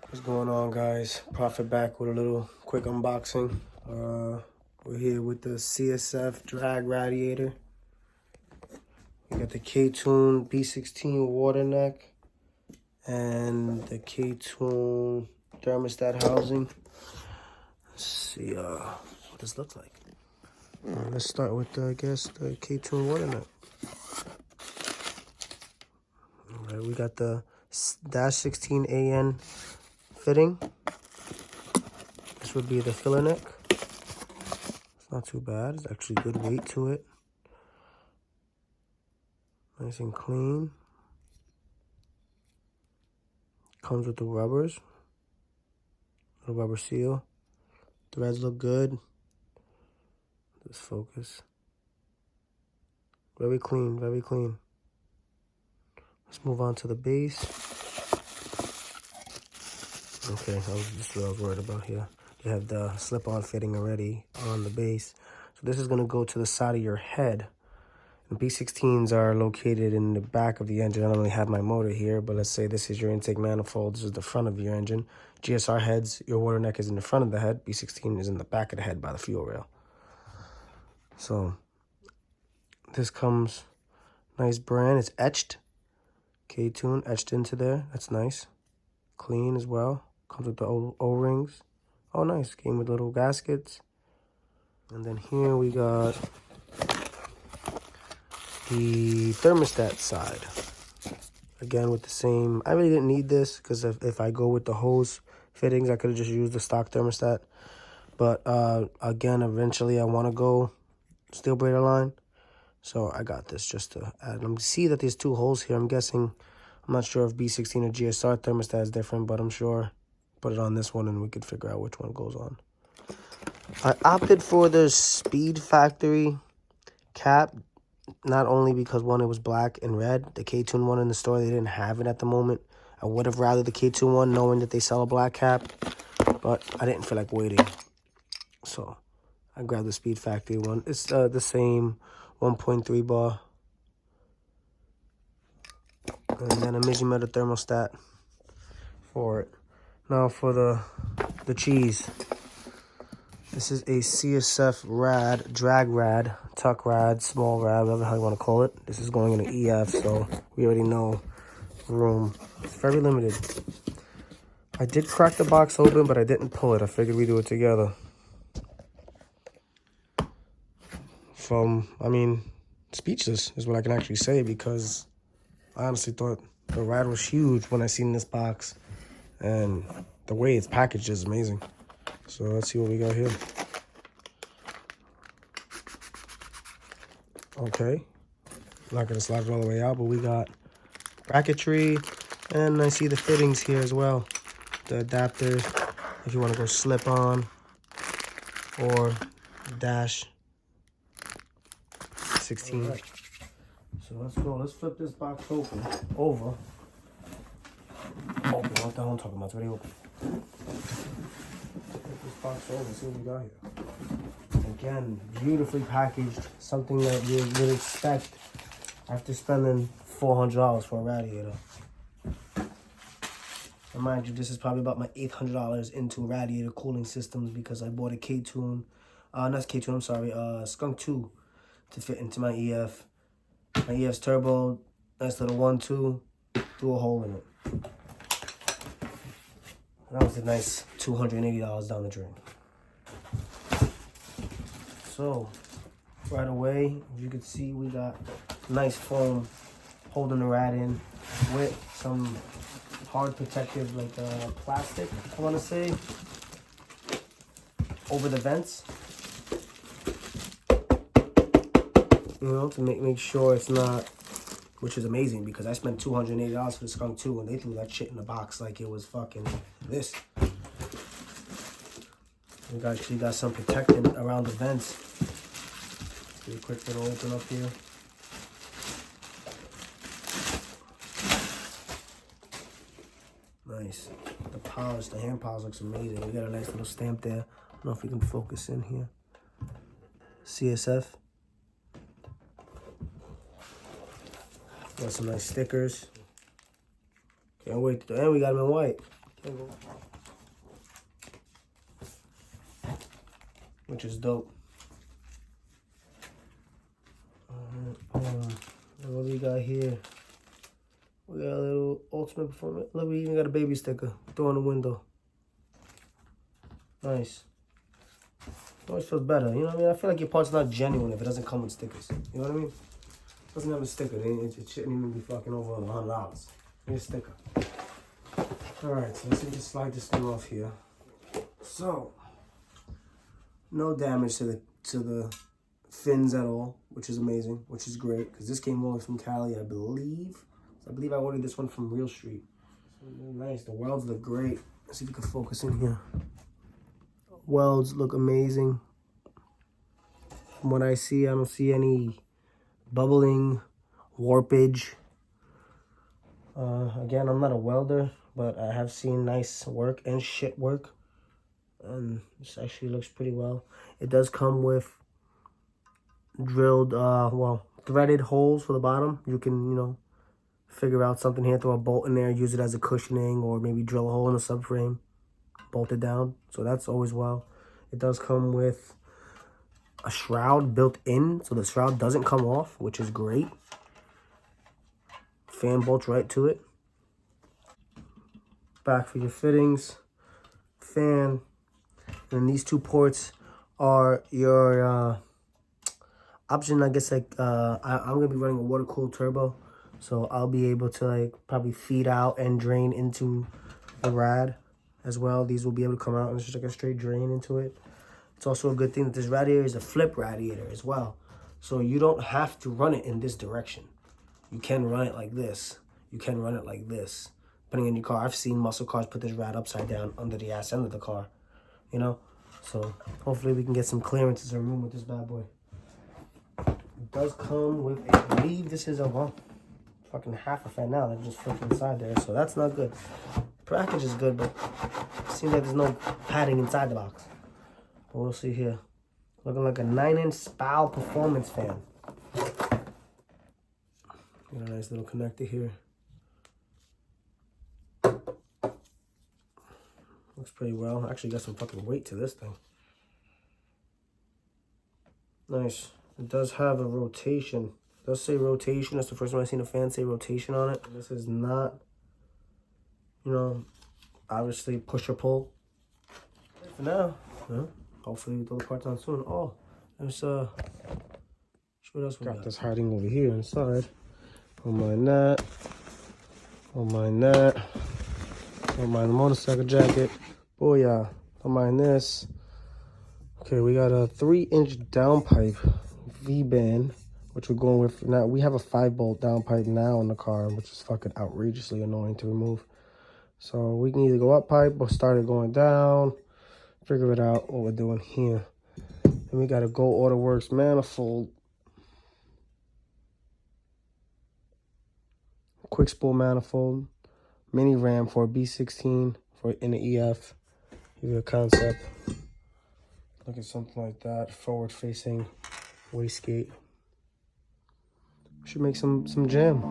What's going on, guys? Prophet back with a little quick unboxing. We're here with the CSF drag radiator. We got the Ktuned b16 water neck and the Ktuned thermostat housing. Let's see what this looks like. Let's start with I guess the Ktuned water neck. All right, we got the -16 AN fitting. This would be the filler neck. It's not too bad. It's actually good weight to it. Nice and clean. Comes with the rubbers. The rubber seal. Threads look good. Let's focus. Very clean, very clean. Let's move on to the base. Okay, that was just what I was worried about here. You have the slip-on fitting already on the base. So this is going to go to the side of your head. And B16s are located in the back of the engine. I don't really have my motor here, but let's say this is your intake manifold. This is the front of your engine. GSR heads, your water neck is in the front of the head. B16 is in the back of the head by the fuel rail. So this comes nice brand. It's etched. Ktuned etched into there. That's nice. Clean as well. Comes with the O-rings. Oh, nice. Came with little gaskets. And then here we got the thermostat side. Again, with the same. I really didn't need this because if I go with the hose fittings, I could have just used the stock thermostat. But again, eventually I want to go steel braided line. So I got this just to add. I'm see that there's two holes here. I'm guessing, I'm not sure if B16 or GSR thermostat is different, but I'm sure put it on this one and we could figure out which one goes on. I opted for the Speed Factory cap, not only because one, it was black and red. The Ktuned one in the store, they didn't have it at the moment. I would have rather the Ktuned one, knowing that they sell a black cap, but I didn't feel like waiting. So I grabbed the Speed Factory one. It's the same 1.3 bar. And then a metal thermostat for it. Now for the cheese. This is a CSF rad, drag rad, tuck rad, small rad, whatever how you want to call it. This is going in an EF, so we already know room. It's very limited. I did crack the box open, but I didn't pull it. I figured we'd do it together. I mean, speechless is what I can actually say, because I honestly thought the rad was huge when I seen this box, and the way it's packaged is amazing. So let's see what we got here. Okay, not gonna slide it all the way out, but we got bracketry, and I see the fittings here as well. The adapters, if you want to go slip on or dash 16. Right. So let's go. Let's flip this box over. Open. What the hell I'm talking about? It's already open. Flip this box over. See what we got here. Again, beautifully packaged. Something that you would expect after spending $400 for a radiator. And mind you, this is probably about my $800 into radiator cooling systems, because I bought a Ktuned, not Ktuned, I'm sorry, Skunk 2 to fit into my EF. My EF's turbo, nice little 1-2, threw a hole in it. And that was a nice $280 down the drain. So, right away, as you can see, we got nice foam holding the rad in with some hard protective, like plastic, I want to say, over the vents. You know, to make sure it's not, which is amazing, because I spent $280 for the Skunk 2 and they threw that shit in the box like it was fucking this. We got some protecting around the vents. Pretty quick to open up here. Nice. The polish, the hand polish looks amazing. We got a nice little stamp there. I don't know if we can focus in here. CSF. Got some nice stickers. Can't wait. And we got them in white. which is dope. What we got here? We got a little ultimate performance. Look, we even got a baby sticker. Throw in the window. Nice. Always feels better. You know what I mean? I feel like your part's not genuine if it doesn't come with stickers. You know what I mean? It doesn't have a sticker. It shouldn't even be fucking over $100. Here's a sticker. Alright, so let's just slide this thing off here. So, no damage to the fins at all, which is amazing, which is great, because this came over from Cali, I believe. I believe I ordered this one from Real Street. Nice. The welds look great. Let's see if we can focus in here. Welds look amazing. From what I see, I don't see any bubbling, warpage. Again, I'm not a welder, but I have seen nice work and shit work. And this actually looks pretty well. It does come with drilled, threaded holes for the bottom. You can, you know, figure out something here, throw a bolt in there, use it as a cushioning, or maybe drill a hole in the subframe, bolt it down. So that's always well. It does come with a shroud built in, so the shroud doesn't come off, which is great. Fan bolts right to it. Back for your fittings, fan, and these two ports are your option. I guess like I'm gonna be running a water-cooled turbo, so I'll be able to like probably feed out and drain into the rad as well. These will be able to come out and it's just like a straight drain into it. It's also a good thing that this radiator is a flip radiator as well, so you don't have to run it in this direction. You can run it like this. You can run it like this. Putting in your car, I've seen muscle cars put this rad upside down under the ass end of the car, you know. So hopefully we can get some clearances and room with this bad boy. It does come with, I believe this is a fucking half a fan now. They're just flipped inside there, so that's not good. Package is good, but it seems like there's no padding inside the box. But we'll see here. Looking like a 9-inch SPAL performance fan. Got a nice little connector here. Looks pretty well. Actually got some fucking weight to this thing. Nice. It does have a rotation. It does say rotation. That's the first time I've seen a fan say rotation on it. This is not, you know, obviously push or pull. For now, hopefully we throw the parts on soon. Oh, there's what else we got? This hiding over here inside. Don't mind that. Don't mind that. Don't mind the motorcycle jacket. Booyah. Don't mind this. Okay, we got a 3-inch downpipe V-band, which we're going with now. We have a 5-bolt downpipe now in the car, which is fucking outrageously annoying to remove. So we can either go up pipe or start it going down. Figure it out what we're doing here. Then we got a Go Autoworks manifold. Quick spool manifold. Mini ram for a b16 for in the EF. Give you a concept. Look at something like that. Forward facing wastegate. Should make some jam.